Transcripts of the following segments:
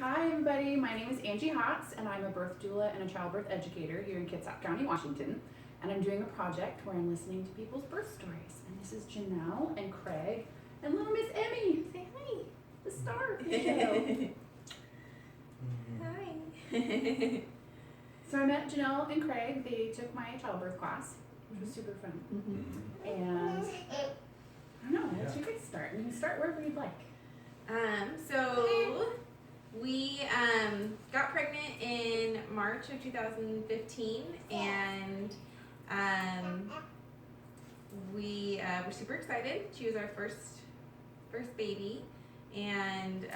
Hi everybody, my name is Angie Hotz and I'm a birth doula and a childbirth educator here in Kitsap County, Washington. And I'm doing a project where I'm listening to people's birth stories. And this is Janelle and Craig and little Miss Emmy. Say hi, the star. Hi. So I met Janelle and Craig. They took my childbirth class, which was super fun. And I don't know, let's you guys start. You can start wherever you'd like. So we got pregnant in March of 2015, and we were super excited. She was our first baby, and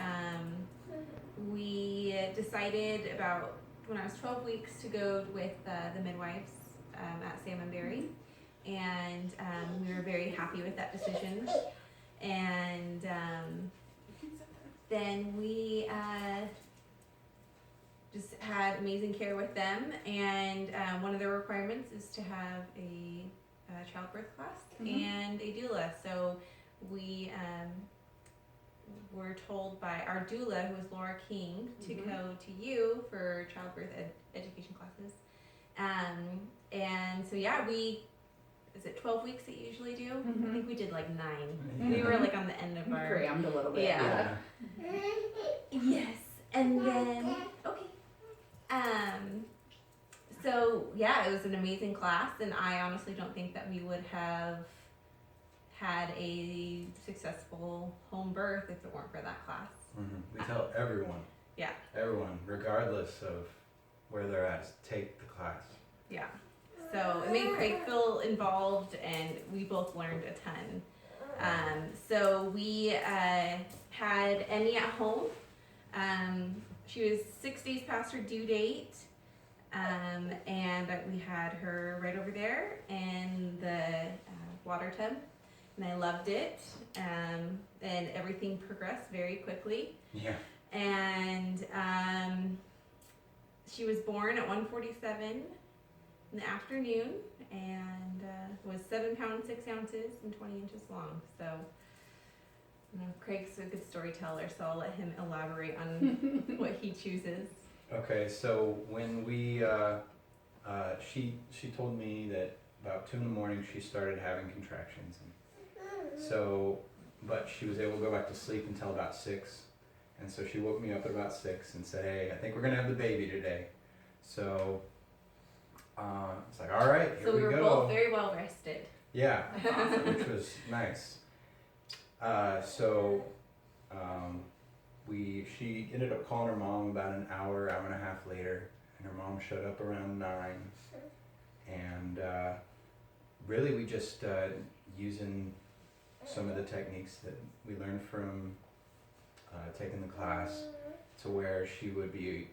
we decided about when I was 12 weeks to go with the midwives at Salmonberry, and we were very happy with that decision. And then we just had amazing care with them, and one of the requirements is to have a childbirth class and a doula. So we were told by our doula, who was Laura King, to go to you for childbirth education classes. And so yeah, is it 12 weeks that you usually do? I think we did like 9. We were like on the end of our... Crammed a little bit. Yeah. Yes. And then, okay. So yeah, it was an amazing class, and I honestly don't think that we would have had a successful home birth if it weren't for that class. We tell everyone. Yeah. Everyone, regardless of where they're at, is take the class. Yeah. So it made Craig feel involved, and we both learned a ton. So we had Emmy at home. She was 6 days past her due date, and we had her right over there in the water tub, and I loved it. And everything progressed very quickly. Yeah. And she was born at 1:47 in the afternoon, and was 7 pounds 6 ounces and 20 inches long. So Craig's a good storyteller, so I'll let him elaborate on what he chooses. Okay, so when we she told me that about 2 in the morning she started having contractions, and so but she was able to go back to sleep until about 6, and so she woke me up at about 6 and said, "Hey, I think we're gonna have the baby today." So it's like, all right, here so we go. were both very well rested. Yeah, which was nice. She ended up calling her mom about an hour and a half later, and her mom showed up around 9. And really, we just using some of the techniques that we learned from taking the class, to where she would be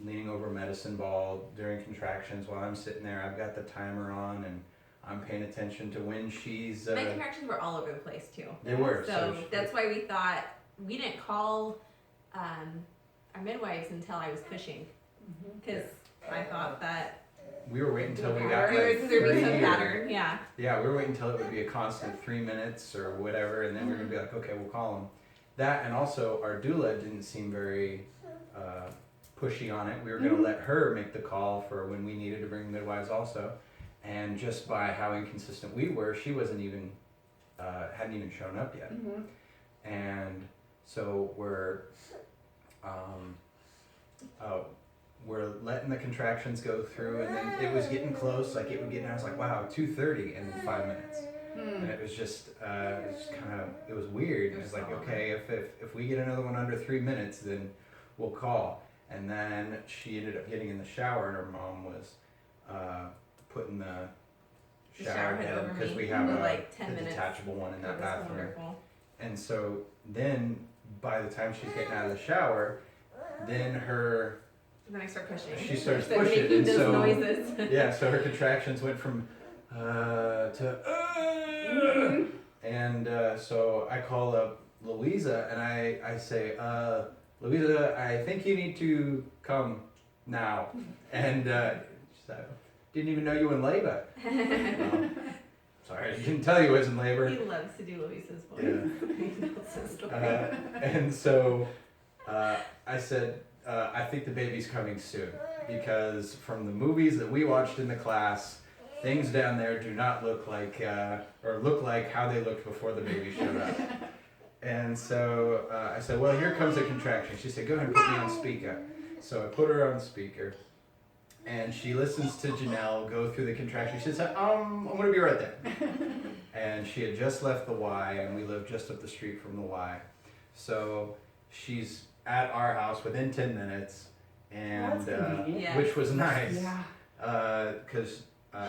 leaning over a medicine ball during contractions while I'm sitting there. I've got the timer on, and I'm paying attention to when she's... My contractions were all over the place too. They were. So that's why we thought, we didn't call our midwives until I was pushing. Because I thought that... We were waiting until we got there like would be 3 some pattern, yeah. Yeah, we were waiting until it would be a constant 3 minutes or whatever, and then we were going to be like, okay, we'll call them. That, and also our doula didn't seem very pushy on it. We were going to let her make the call for when we needed to bring midwives also. And just by how inconsistent we were, she wasn't even, hadn't even shown up yet. And so we're letting the contractions go through, and then it was getting close, like it would get, and I was like, wow, 2:30 in 5 minutes. And it was just, it was weird. It was like, okay, if we get another one under 3 minutes, then we'll call. And then she ended up getting in the shower, and her mom was putting the shower head, because we have a detachable one in that bathroom. Wonderful. And so then by the time she's getting out of the shower, then I start pushing. She starts Making pushing, and those so noises. yeah, so her contractions went from to and so I call up Louisa, and I say, Louisa, I think you need to come now. And she said, didn't even know you were in labor. Sorry, I didn't tell you I was in labor. He loves to do Louisa's voice. Yeah. And so I said, I think the baby's coming soon because from the movies that we watched in the class, things down there do not look like or look like how they looked before the baby showed up. And so I said, well, here comes a contraction. She said, go ahead and put me on speaker. So I put her on speaker, and she listens to Janelle go through the contraction. She said, I'm going to be right there. And she had just left the Y, and we live just up the street from the Y. So she's at our house within 10 minutes, and That's convenient. Yeah. which was nice. Yeah. Because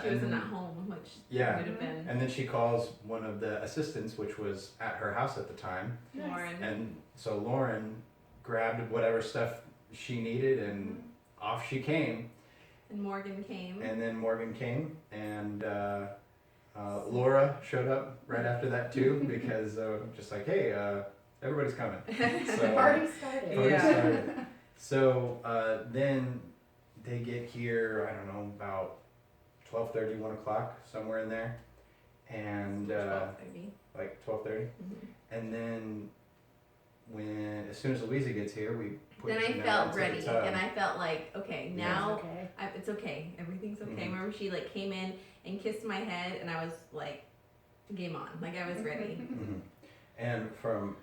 She wasn't at home, which Yeah. would have been and then she calls one of the assistants, which was at her house at the time. Nice. Lauren. And so Lauren grabbed whatever stuff she needed, and off she came. And Morgan came. And then Morgan came, and Laura showed up right after that too, because just like, hey, everybody's coming. So, Party started. Party Yeah. started. So then they get here, I don't know, about 12:30, 1 o'clock, somewhere in there. And 12:30. like 12:30. And then as soon as Louisa gets here, we put Then I Janelle felt into ready, the tub. and I felt like, okay, Yeah. now Okay. it's okay. Everything's okay. Mhm. Remember, she like came in and kissed my head, and I was like, game on. Like I was ready. Mhm. And from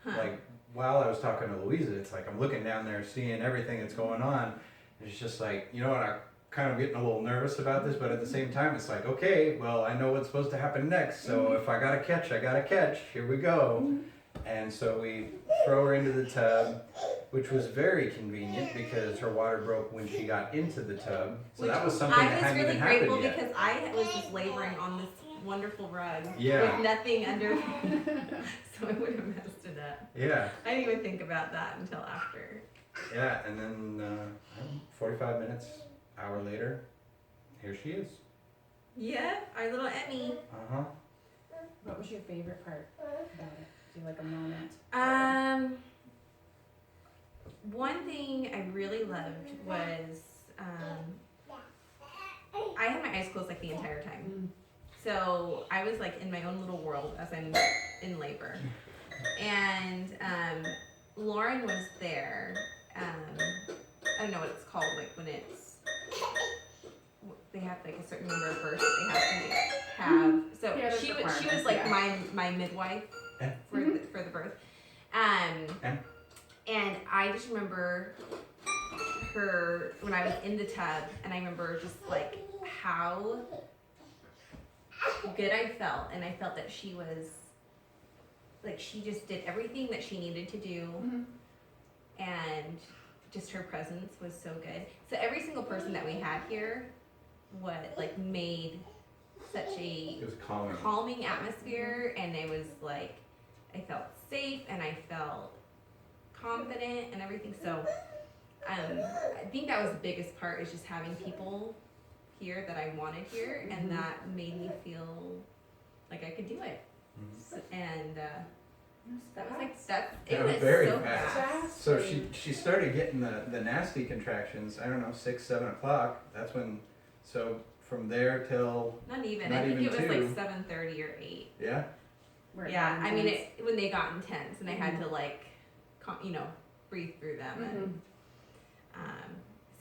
Huh. like while I was talking to Louisa, it's like I'm looking down there, seeing everything that's going on. And it's just like, you know what, I'm kind of getting a little nervous about this, but at the same time, it's like, okay, well, I know what's supposed to happen next. So if I gotta catch, I gotta catch. Here we go. And so we throw her into the tub, which was very convenient because her water broke when she got into the tub. So Which that was something I that was hadn't really even happened grateful yet. because I was just laboring on this wonderful rug Yeah. with nothing under, so I would have messed it up. Yeah, I didn't even think about that until after. yeah, and then 45 minutes, hour later, here she is. Yeah, our little Emmy. Uh-huh. What was your favorite part about it? Do you like a moment? One thing I really loved was I had my eyes closed like the entire time. So I was like in my own little world as I'm in labor. And Lauren was there. I don't know what it's called, like when they have like a certain number of births that they have to have. So Yeah, there's she was requirements, like yeah. my midwife Yeah. for the birth. And I just remember her when I was in the tub, and I remember just like how good I felt, and I felt that she was like she just did everything that she needed to do, and just her presence was so good. So every single person that we had here, made such a It was calming. calming atmosphere, and it was like I felt safe and I felt confident and everything. So I think that was the biggest part, is just having people here that I wanted here, and that made me feel like I could do it. Mhm. And that was like That it was was very so fast. fast. So she started getting the nasty contractions, I don't know, 6, 7 o'clock. That's when, so from there till, Not even. Not I think even it was 2. like 7:30 or 8. yeah? Where it Yeah, got I mean, intense. when they got intense, and I had to like, breathe through them, and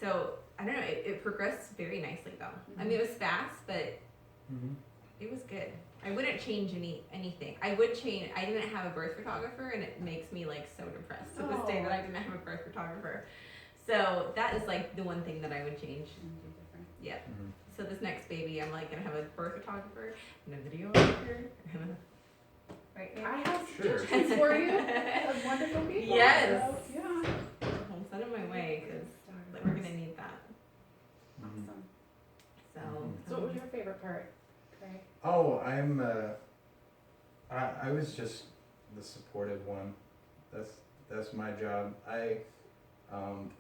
so I don't know. It progressed very nicely though. I mean, it was fast, but Mm-hmm. it was good. I wouldn't change anything. I would change. I didn't have a birth photographer, and it makes me like so depressed to this day that I didn't have a birth photographer. So that is like the one thing that I would change. Something different. Yeah. Mm-hmm. So this next baby, I'm like gonna have a birth photographer and a videographer. Right here. I have Sure. suggestions for you. Of wonderful people. Yes. So, yeah. I'll send it my way because like, we're gonna need that. Mm-hmm. Awesome. So. So what was your favorite part, Craig? Oh, I was just the supportive one. That's my job. I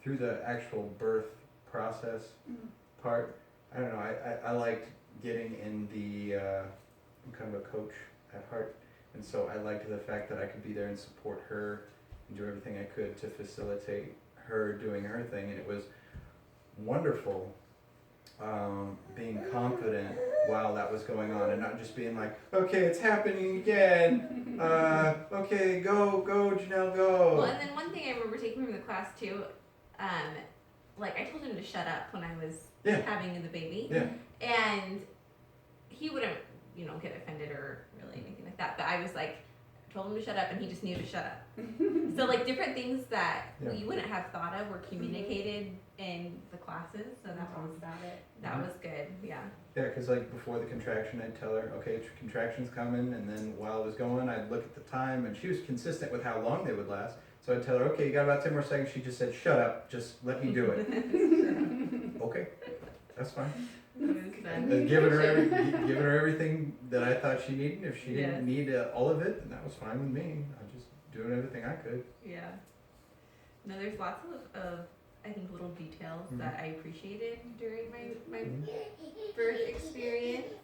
through the actual birth process part, I don't know, I liked getting in the I'm kind of a coach at heart, and so I liked the fact that I could be there and support her and do everything I could to facilitate her doing her thing, and it was wonderful being confident while that was going on, and not just being like, okay, it's happening again. Okay, go, Janelle, go. Well, and then one thing I remember taking from the class too, like I told him to shut up when I was having the baby, and he wouldn't, get offended or really anything like that. But I was like, told him to shut up, and he just knew to shut up. So like different things that we wouldn't have thought of were communicated in the classes. So that was good. Yeah. Yeah, because like before the contraction, I'd tell her, okay, contraction's coming, and then while it was going, I'd look at the time, and she was consistent with how long they would last. So I'd tell her, okay, you got about 10 more seconds. She just said, shut up, just let me do it. Okay, that's fine. And giving her everything that I thought she needed. If she didn't need all of it, then that was fine with me. I was just doing everything I could. Yeah. No, there's lots of I think little details that I appreciated during my birth experience.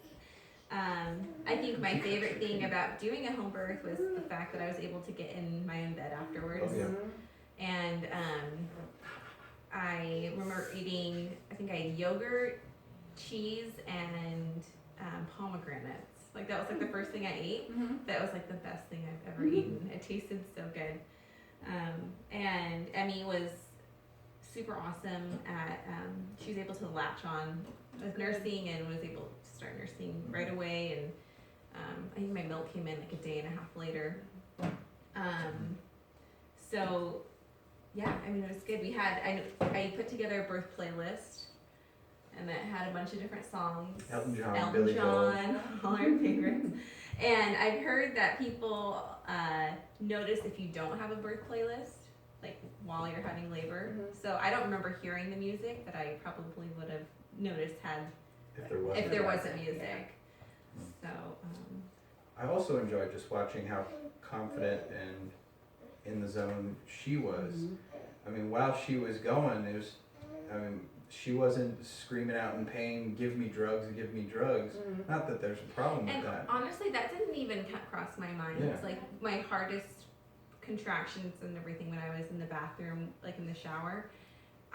I think my favorite thing about doing a home birth was the fact that I was able to get in my own bed afterwards. Oh, yeah. And I remember eating, I think I had yogurt, cheese, and pomegranates. Like that was like the first thing I ate. That was like the best thing I've ever eaten. It tasted so good. And Emmy was super awesome at, she was able to latch on with nursing and was able to start nursing right away. And I think my milk came in like a day and a half later. So yeah, I mean, it was good. We had, I put together a birth playlist, and it had a bunch of different songs. Elton John, Elton Billy John, all our favorites. And I've heard that people notice if you don't have a birth playlist, like while you're having labor. So I don't remember hearing the music, but I probably would have noticed if there wasn't music. So. I also enjoyed just watching how confident and in the zone she was. I mean, while she was going, she wasn't screaming out in pain, give me drugs. Not that there's a problem with that. Honestly, that didn't even cross my mind. Yeah. It's like my hardest contractions and everything when I was in the bathroom, like in the shower.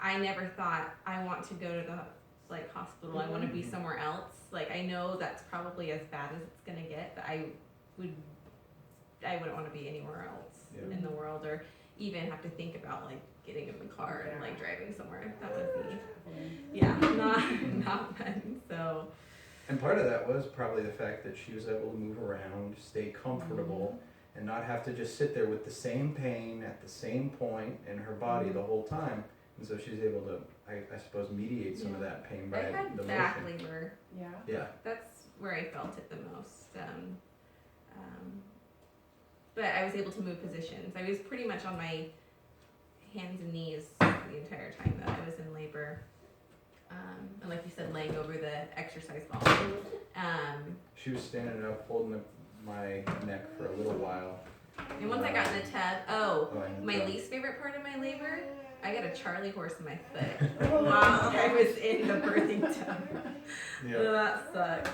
I never thought I want to go to the hospital. I want to be somewhere else. Like I know that's probably as bad as it's gonna get, but I wouldn't want to be anywhere else in the world, or even have to think about like getting in the car and like driving somewhere. That would be not fun. So. And part of that was probably the fact that she was able to move around, stay comfortable, and not have to just sit there with the same pain at the same point in her body the whole time. And so she's able to, I suppose, mediate some of that pain by I had the back motion. labor. Yeah. That's where I felt it the most. But I was able to move positions. I was pretty much on my hands and knees the entire time that I was in labor. And like you said, laying over the exercise ball. She was standing up, holding my neck for a little while. And once I got in the tub, my least favorite part of my labor, I got a Charlie horse in my foot while I was in the birthing tub. So that sucked.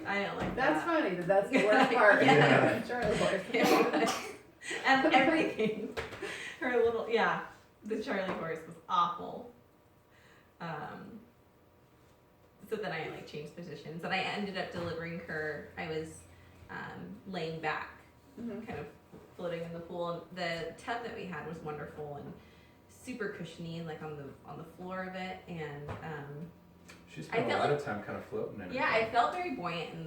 I don't like That's that. funny that's the worst part. Yeah. Charlie horse. It was. And everything. Her little, the Charlie horse was awful. So then I changed positions, and I ended up delivering her. I was laying back, kind of floating in the pool. And the tub that we had was wonderful and super cushiony, like on the floor of it, and she spent a lot of time kind of floating in it. I felt very buoyant in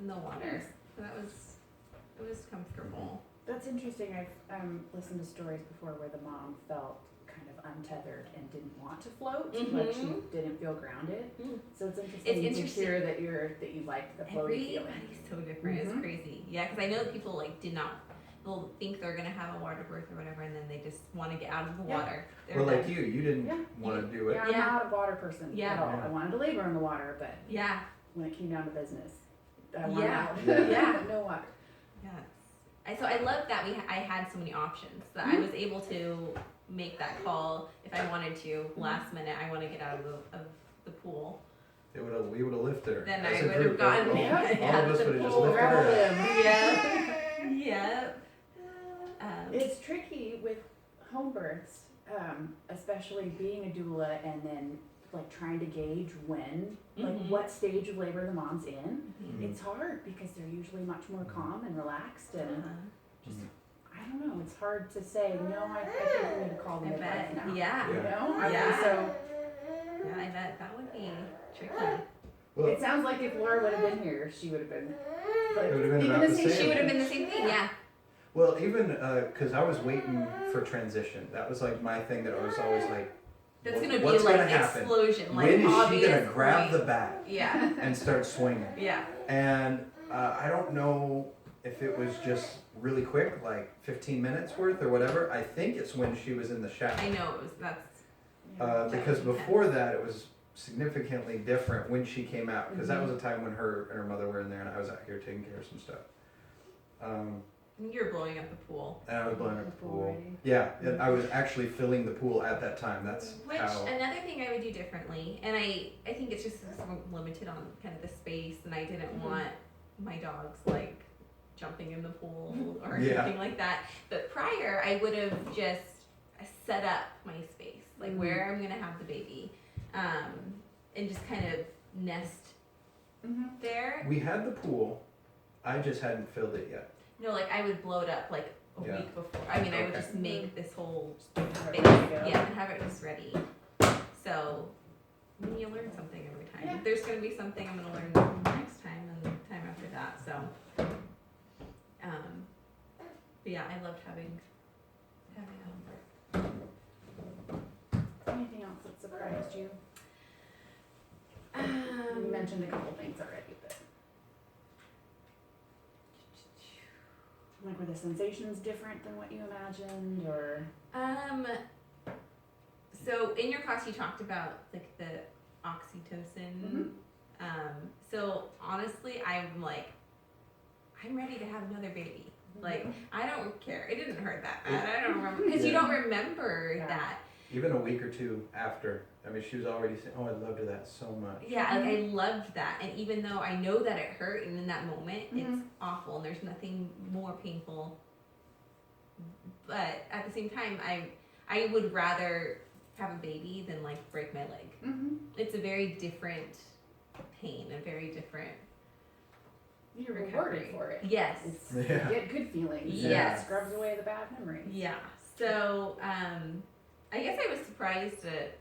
the water. So it was comfortable. That's interesting. I've listened to stories before where the mom felt kind of untethered and didn't want to float, like she didn't feel grounded. So it's interesting to hear that you liked the floaty feeling. Everybody's so different. It's crazy. Yeah, because I know that people they'll think they're gonna have a water birth or whatever, and then they just want to get out of the water. Well, like you didn't want to do it. Yeah, I'm not a water person at all. Yeah. I wanted to labor in the water, but when it came down to business, I wanted out. No water. Yeah. So I love that I had so many options, that I was able to make that call if I wanted to. Last minute, I want to get out of the pool. We would have lifted her. Then As I a would group, have gotten all of us would have just lifted her. Yeah. It's tricky with home births, especially being a doula and then like trying to gauge when, like Mhm. what stage of labor the mom's in, Mhm. it's hard because they're usually much more calm and relaxed and just, I don't know, it's hard to say, no, I think we need to call the I midwife bet. now. Yeah. You know? I mean, Yeah. so Yeah, I bet that would be tricky. Well, it sounds like if Laura would have been here, she would have been like, It would have been even about the the same. same. She would have been the same thing. Yeah. well, even because I was waiting for transition. That was like my thing that I was always like, That's gonna be what's like gonna happen? explosion. Like When is she obvious gonna grab point. the bat Yeah. and start swinging? Yeah. And I don't know if it was just really quick, like 15 minutes worth or whatever. I think it's when she was in the shower. I know it was. That's. Because before that, it was significantly different when she came out. Because that Mhm. was a time when her and her mother were in there, and I was out here taking care of some stuff. You're blowing up the pool. And I was blowing up the pool. Already. Yeah, and I was actually filling the pool at that time. That's Which how. another thing I would do differently, and I think it's just 'cause I'm limited on kind of the space, and I didn't Mhm. want my dogs like jumping in the pool or Yeah. anything like that. But prior, I would have just set up my space, like Mhm. where I'm gonna have the baby, and just kind of nest Mhm. there. We had the pool, I just hadn't filled it yet. No, like I would blow it up like a Yeah. week before. I mean, I would Okay. just make this whole Have space, it ready to go. yeah, and have it just ready. So, I mean, you learn something every time. Yeah. There's gonna be something I'm gonna learn next time and the time after that. So, but yeah, I loved having a home birth. Anything else that surprised you? You Um, mentioned a couple things already, but like were the sensations different than what you imagined, or? So in your class you talked about like the oxytocin. So honestly, I'm like, I'm ready to have another baby. Like, I don't care. It didn't hurt that bad. I don't remember because you Yeah. don't remember Yeah. that. Even a week or two after, I mean, she was already saying, "Oh, I loved that so much." Yeah, like I loved that, and even though I know that it hurt, and in that moment it's Mhm. awful, and there's nothing more painful. But at the same time, I would rather have a baby than like break my leg. Mm-hmm. It's a very different pain, a very different. You're Recovery. rewarded for it. Yes. It's, Yeah. You get good feelings. Yes. It scrubs away the bad memories. Yeah. So I guess I was surprised at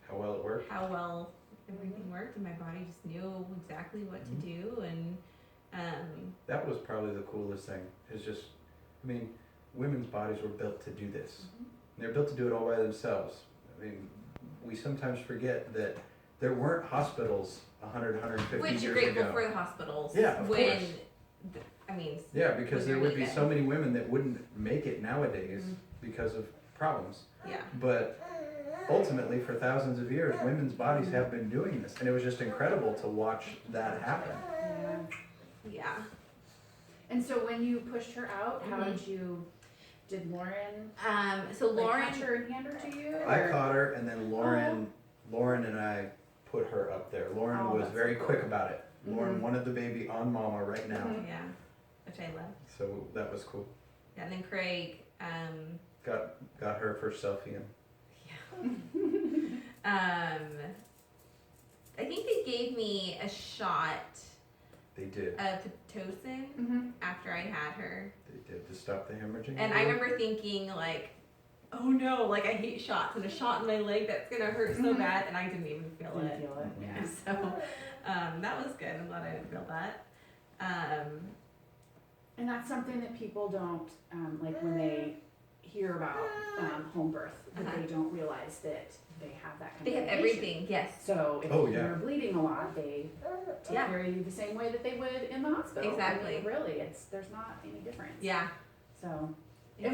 How well it worked. how well everything worked, and my body just knew exactly what to do, and That was probably the coolest thing. Is just, I mean, women's bodies were built to do this. They're built to do it all by themselves. I mean, we sometimes forget that there weren't hospitals 100, 150 which years grateful ago. for the hospitals. Yeah, of when course. I mean, Yeah, because when there you're would be needed. so many women that wouldn't make it nowadays Mhm. because of problems. yeah. But ultimately, for thousands of years, women's bodies have been doing this, and it was just incredible to watch that happen. Yeah. Yeah. And so when you pushed her out, how Mhm. did Lauren So like, Lauren, catch her and hand her to you? I or- caught her, and then Lauren and I put her up there. Lauren Oh, was that's very cool. quick about it. Lauren Mhm. wanted the baby on mama right now, Mhm. yeah, which I love. so that was cool. Yeah, and then Craig, Got her first selfie in. I think they gave me a shot They did. of Pitocin Mhm. after I had her. They did to stop the hemorrhaging. And I remember thinking like, oh no, like I hate shots, and a shot in my leg that's gonna hurt so Mhm. bad, and I didn't even feel Didn't it. feel it. Yeah, so that was good. I'm glad I didn't feel that. And that's something that people don't, like when they hear about home birth, that Uh-huh. they don't realize that they have that kind They of have medication. everything, yes. So if Oh, yeah. you're bleeding a lot, they take Yeah. care of you the same way that they would in the hospital. Exactly. I mean, really, there's not any difference. Yeah. So, and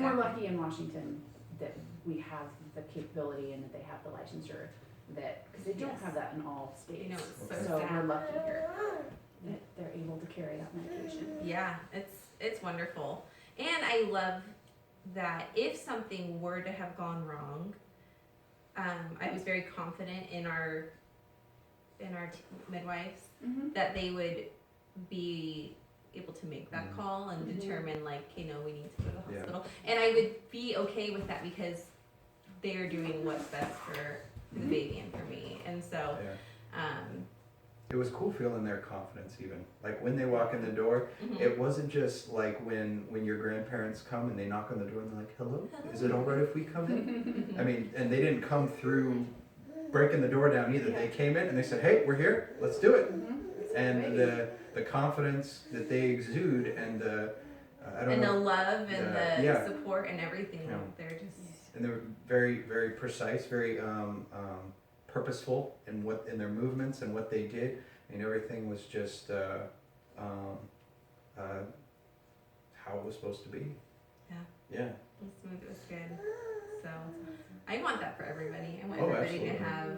we're exactly. lucky in Washington that we have the capability and that they have the licensure that, because they don't Yes. have that in all states. You know, it's so So we're sad. lucky here that they're able to carry that medication. Yeah, it's wonderful. And I love that if something were to have gone wrong, I was very confident in our midwives Mm-hmm. that they would be able to make that Mhm. call and Mhm. determine like, you know, we need to go to the Yeah. hospital. And I would be okay with that because they're doing what's best for the baby and for me. And so, it was cool feeling their confidence even. Like when they walk in the door, mhm. it wasn't just like when your grandparents come and they knock on the door and they're like, hello, is it all right if we come in? I mean, and they didn't come through breaking the door down either. They came in and they said, hey, we're here, let's do it. And the confidence that they exude and the, and the love and the yeah. support and everything. Yeah. They're just And they were very, very precise, very purposeful in their movements and what they did, and everything was just how it was supposed to be. Yeah. Yeah. it was smooth. It was good. So I want that for everybody. I want Oh, everybody absolutely. to have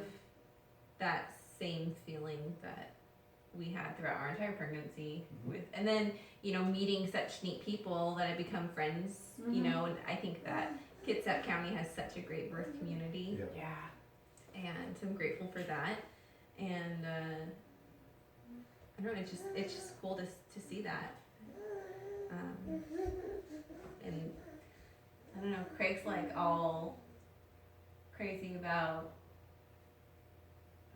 that same feeling that we had throughout our entire pregnancy with, and then meeting such neat people that I become friends. You know, and I think that Kitsap County has such a great birth community. Yeah. And so I'm grateful for that. And I don't know, it's just cool to see that. And I don't know, Craig's like all crazy about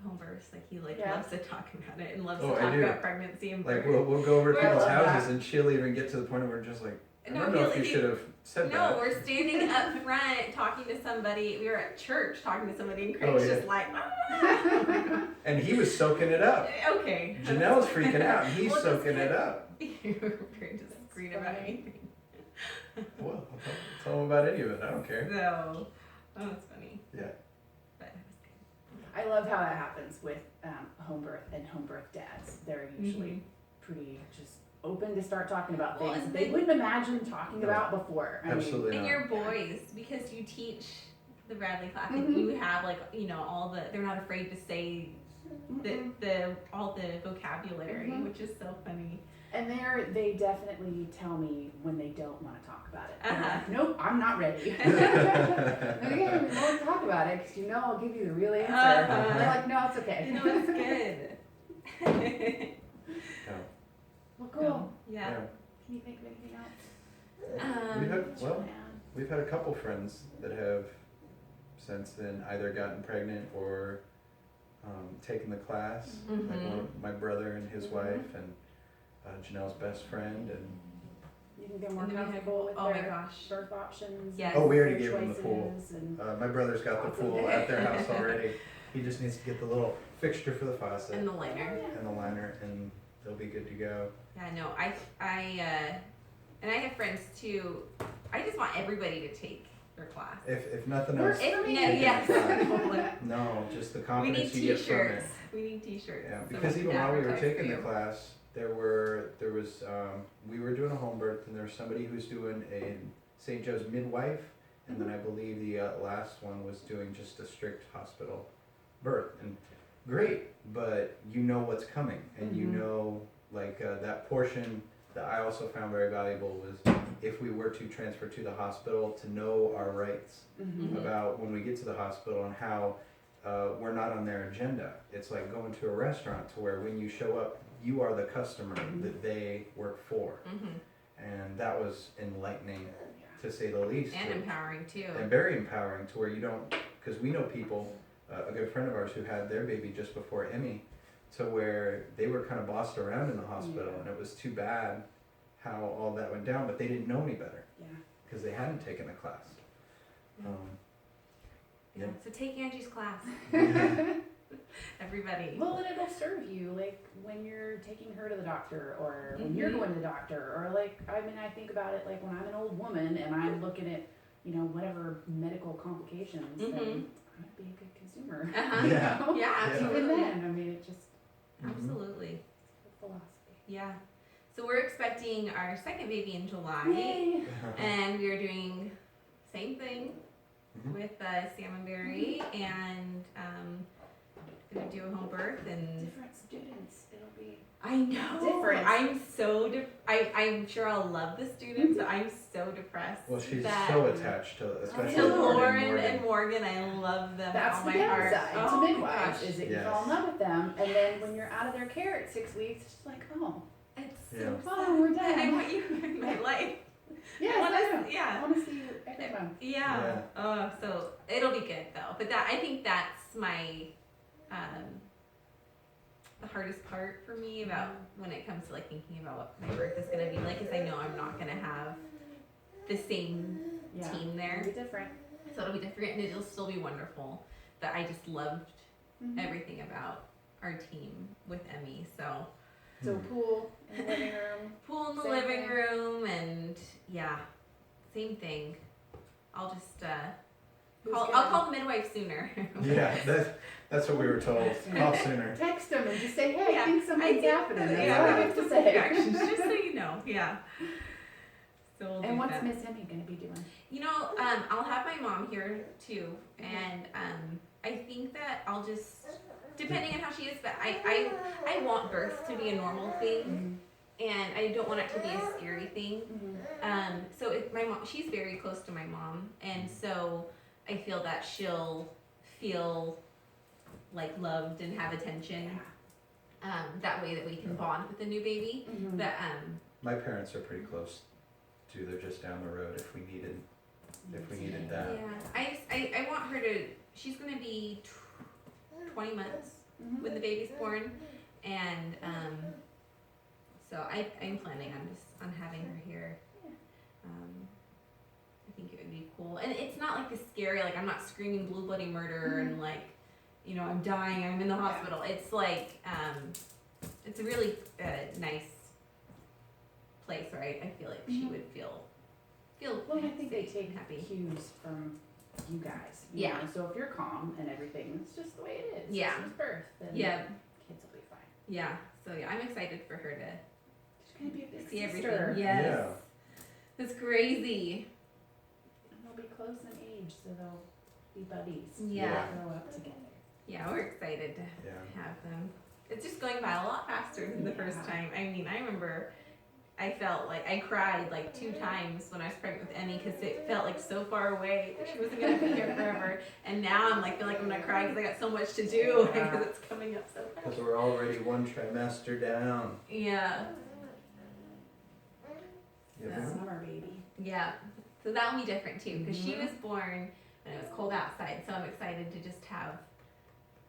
home births. Like he loves to talk about it and loves to talk about pregnancy and birth. Like we'll go over to people's love houses that. and she'll even get to the point where we're just like, I don't No, know if you should have said that. No, we're standing up front talking to somebody. We were at church talking to somebody, and Craig's just like, ah. And he was soaking it up. Okay. Janelle's freaking out, and he's Well, soaking it up. You're just screaming about anything. Well, I'll tell him about any of it. I don't care. So, oh, that's funny. Yeah. But it was good. I love how that happens with home birth and home birth dads. They're usually pretty just open to start talking about Well, things and they then- wouldn't imagine talking No. about before. Absolutely And not. your boys, because you teach the Bradley class, and Mhm. you have all the, they're not afraid to say all the vocabulary, Mhm. which is so funny. And they definitely tell me when they don't want to talk about it. They're Uh-huh. like, nope, I'm not ready. Okay, we won't talk about it because I'll give you the real answer. Uh-huh. And they're like, no, it's okay. No, it's good. Well, cool. Yeah. Can you think of anything else? We've had, that you well, wanna add? we've had a couple friends that have since then either gotten pregnant or taken the class. Like one of my brother and his wife and Janelle's best friend and You think they're more And then we have- comfortable with oh my their gosh. birth options? Yes. Oh, we already their gave them the pool. choices and- my brother's got the Awesome. pool at their house already. He just needs to get the little fixture for the faucet And the liner. and the liner and they'll be good to go. Yeah, no, and I have friends too. I just want everybody to take their class. If nothing Works else, for me. Yes. no, just the We need confidence you get from it. t-shirts. We need t-shirts. Yeah, so because we even can while we were advertise taking for the you. class, we were doing a home birth, and there was somebody who's doing a St. Joe's midwife, and then I believe the last one was doing just a strict hospital birth, and great, but you know what's coming, and you know that portion that I also found very valuable was if we were to transfer to the hospital to know our rights Mhm. about when we get to the hospital and how we're not on their agenda. It's like going to a restaurant to where when you show up, you are the customer that they work for. And that was enlightening to say the least. And empowering too. And very empowering to where you don't, because we know people, a good friend of ours who had their baby just before Emmy, to where they were kind of bossed around in the hospital and it was too bad how all that went down, but they didn't know any better Yeah. because they hadn't taken the class. Yeah. So take Angie's class. Everybody. Well, and it'll serve you, like, when you're taking her to the doctor, or when you're going to the doctor, or, I think about it, like, when I'm an old woman and I'm looking at, whatever medical complications, then I'd be a good consumer. Uh-huh. Yeah. Yeah, Even absolutely. then, it just, Absolutely. it's a philosophy. Yeah. So we're expecting our second baby in July, Yay! and we are doing same thing Mhm. with Salmonberry, and gonna do a home birth, and Different students, it'll be. I know. Different. I'm so I'm sure I'll love the students. But I'm so depressed. Well, she's that so attached to, especially to Lauren Lauren and Morgan. I love them That's all the my heart. downside Oh to my midwives, gosh. is that you Yes. fall in love with them, and then when you're out of their care at 6 weeks, it's just like, oh, It's Yeah. so oh, we're sad. I done. want you in my life. Yes, I wanna, I know. I yeah. want to see you every month. Yeah. So it'll be good though. But I think that's my the hardest part for me about when it comes to like thinking about what my birth is gonna be like, is I know I'm not gonna have the same team there. It'll be different. So it'll be different, and it'll still be wonderful. But I just loved everything about our team with Emmy. So pool in the living room. Pool in the Same living thing. room, and yeah, same thing. I'll just Who's I'll gonna- call the midwife sooner. Yeah, that's what we were told. Call sooner. Text them and just say, hey, Yeah, I think something's happening. That's Yeah, all I I have give to some say. directions, just so you know. Yeah. So we'll And do what's that. Miss Emmy going to be doing? You know, I'll have my mom here too, and I think that I'll just, depending on how she is, but I want birth to be a normal thing, and I don't want it to be a scary thing. So if my mom, she's very close to my mom, and so I feel that she'll feel like loved and have attention. That way that we can bond with the new baby. But My parents are pretty close too. They're just down the road if we needed that. yeah, I want her to. She's gonna be 20 months when the baby's born, and so I'm planning on having her here. I think it would be cool, and it's not like the scary, like I'm not screaming blue bloody murder and like, you know, I'm dying, I'm in the hospital. It's like it's a really nice place, right? I feel like she would feel Well, I think they safe take and happy. cues from you guys. You Yeah. know? So if you're calm and everything, it's just the way it is. Yeah. It's birth. Then Yeah. kids will be fine. Yeah. So yeah, I'm excited for her to She's going to be a big see sister. everything. Yes. It's crazy. And they'll be close in age, so they'll be buddies. Yeah. They'll grow up together. Yeah, we're excited to Yeah. have them. It's just going by a lot faster than the first Yeah. time. I mean, I remember I felt like I cried like 2 times when I was pregnant with Emmy because it felt like so far away that she wasn't going to be here forever. And now I'm like, feel like I'm going to cry because I got so much to do because it's coming up so fast. Because we're already 1 trimester down. Yeah. Yeah. Summer baby. Yeah. So that'll be different too because she was born when it was cold outside. So I'm excited to just have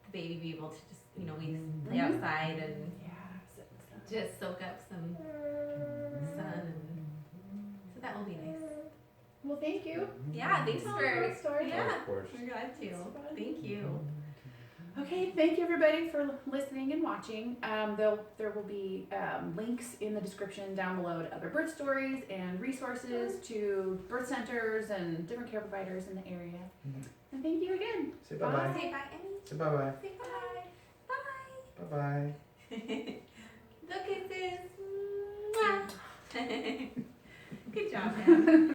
the baby be able to just, you know, we lay outside and Yeah. just soak up some sun, and so that will be nice. Well, thank you. Yeah, thanks Tell for me your story. yeah. Of course. We're glad to. It's fun. Thank you. Okay, thank you everybody for listening and watching. There will be links in the description down below to other birth stories and resources to birth centers and different care providers in the area. And thank you again. Say bye-bye. Say bye, Emmy. Say bye-bye. Say bye. Bye. Bye-bye. The kisses. Mwah. Good job, man.